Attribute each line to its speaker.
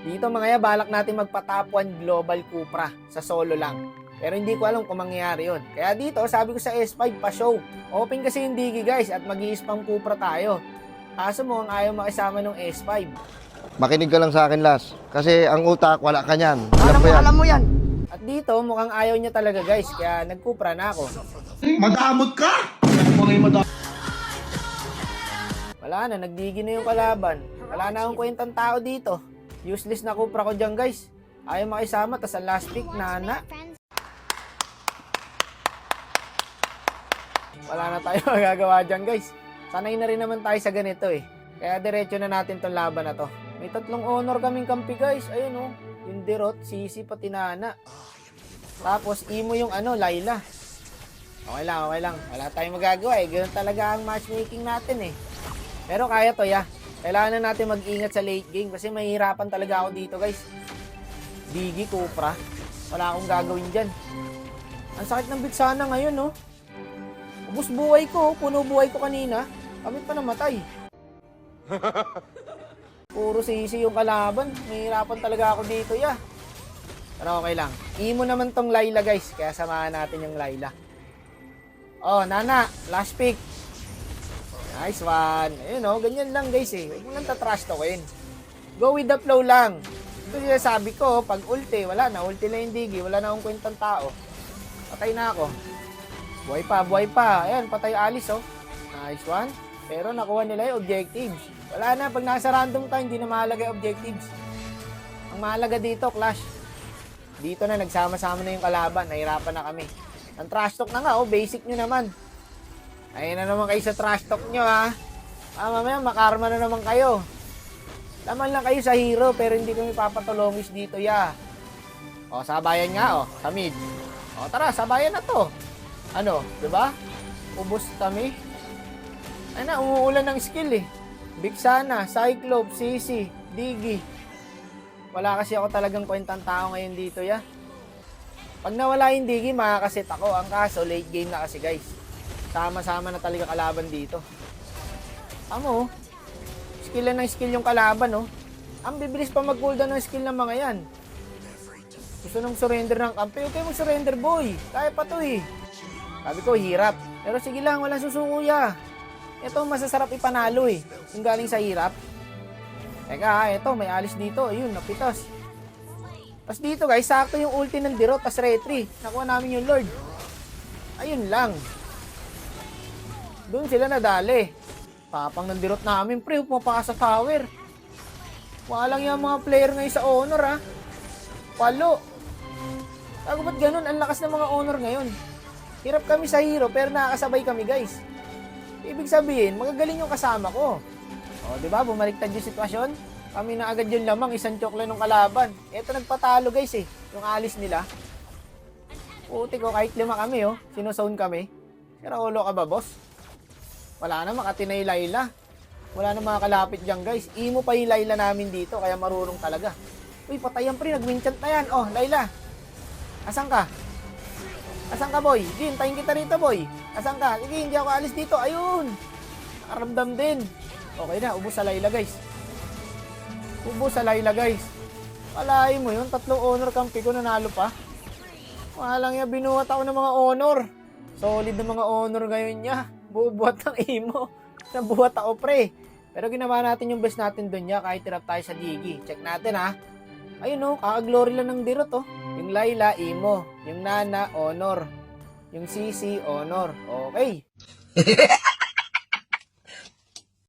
Speaker 1: Dito mga ya, balak natin magpa-top 1 Global Cupra sa solo lang. Pero hindi ko alam kung mangyayari yun. Kaya dito, sabi ko sa S5, pa-show. Open kasi yung Digi guys at mag-i-spam Cupra tayo. Kaso mo ang ayaw makisama ng S5.
Speaker 2: Makinig ka lang sa akin, Las. Kasi ang utak, wala ka niyan. Alam ko yan.
Speaker 3: Alam mo yan.
Speaker 1: At dito, mukhang ayaw niya talaga guys. Kaya nag-Cupra na ako.
Speaker 4: Madamot ka!
Speaker 1: Wala na, nagdigi na yung kalaban. Wala na akong kwentang tao dito. Useless na Cupra ko dyan guys. Ayaw makisama, tas ang last pick, Nana. Wala na tayo magagawa dyan guys. Sanay na rin naman tayo sa ganito eh. Kaya diretso na natin tong laban na to. May 3 honor kaming kampi guys. Ayun oh. Yung Dirot, Sisi, pati Nana. Tapos imo yung Layla. Okay lang, okay lang. Wala tayong magagawa eh. Ganun talaga ang matchmaking natin eh. Pero kaya to ya. Kailangan na natin mag-ingat sa late game kasi mahihirapan talaga ako dito guys. Digi, Cupra. Wala akong gagawin dyan. Ang sakit ng bitsana ngayon no. Ubus buhay ko, puno buhay ko kanina. Kami pa namatay. Puro sisi yung kalaban. Mahihirapan talaga ako dito ya. Pero okay lang. Imo naman tong Layla guys. Kaya samahan natin yung Layla. Oh, Nana. Last pick. Nice one. Ayun o, ganyan lang guys eh. Huwag mo lang tatrash talkin. Go with the flow lang. Ito yung sabi ko, pag ulti, wala na. Ulti na yung Digi. Wala na akong kwentang tao. Patay na ako. Buhay pa, buhay pa. Ayan, patay Alice oh. Nice one. Pero nakuha nila yung objectives. Wala na, pag nasa random time, hindi na mahalaga yung objectives. Ang mahalaga dito, Clash. Dito na, nagsama-sama na yung kalaban. Nahirapan na kami. Ang trash talk na nga, oh, basic nyo naman. Ayun na naman kayo sa trash talk nyo, ha. Mamaya, makarma na naman kayo. Laman lang kayo sa hero, pero hindi kami papatulongis dito, ya. O, sabayan nga, o. Sa mid. O, tara, sabayan na to. Ano, diba? Ubus kami. Ay na, umuulan ng skill, eh. Big Sana, Cyclops, Sisi, Digi. Wala kasi ako talagang kwentang tao ngayon dito, ya. Pag nawala yung Digi, makakasit ako. Ang kaso, late game na kasi, guys. Sama-sama na talaga kalaban dito. Amo, skill na ng skill yung kalaban, oh. Ang bibilis pa mag-cooldown ng skill ng mga yan. Gusto nung surrender ng kampi. Okay mo surrender, boy. Kaya pa to, eh. Sabi ko, hirap. Pero sige lang, walang susuko, ya. Ito, masasarap ipanalo, eh. Yung galing sa hirap. Teka, ito, may alis dito. Ayun, napitas. Tapos dito, guys, sakto yung ulti ng Dirot, tas retry. Nakuha namin yung Lord. Ayun lang. Doon sila nadali. Papang ng Dirot namin, pre, pumapaka sa tower. Walang yung mga player ngayon sa honor, ha. Palo. Tago ba't ganun? Ang lakas ng mga honor ngayon. Hirap kami sa hero, pero nakakasabay kami, guys. Ibig sabihin, magagaling yung kasama ko. O, di ba? Bumaliktad yung sitwasyon. Kami na agad yung lamang, isang chokla ng kalaban. Ito nagpatalo, guys, eh. Yung alis nila. Puti ko, kahit 5 kami, oh. Sinozone kami. Sira ulo ka ba, boss? Wala na, makati na yung Layla. Wala na mga kalapit dyan, guys. Imo pa yung Layla namin dito, kaya marunong talaga. Uy, patayan, pre. Nag-winchant na yan. Oh, Layla. Asan ka? Asan ka, boy? Sige, hintayin kita rito, boy. Asan ka? Sige, hindi ako alis dito. Ayun. Nakaramdam din. Okay na, ubos sa Layla, guys. Ubos sa Layla, guys. Walahin mo yun. 3 honor kampi ko, nanalo pa. Walang yan, binuhat ako ng mga honor. Solid na mga honor ngayon niya. Bubuhat ng imo. Nabuhat ako, pre. Pero ginawa natin yung best natin doon niya kahit tirap tayo sa Digi. Check natin, ha. Ayun, oh. Kaka-glory lang ng Dirot, oh. Yung Layla, imo. Yung Nana, honor. Yung Sisi, honor. Okay.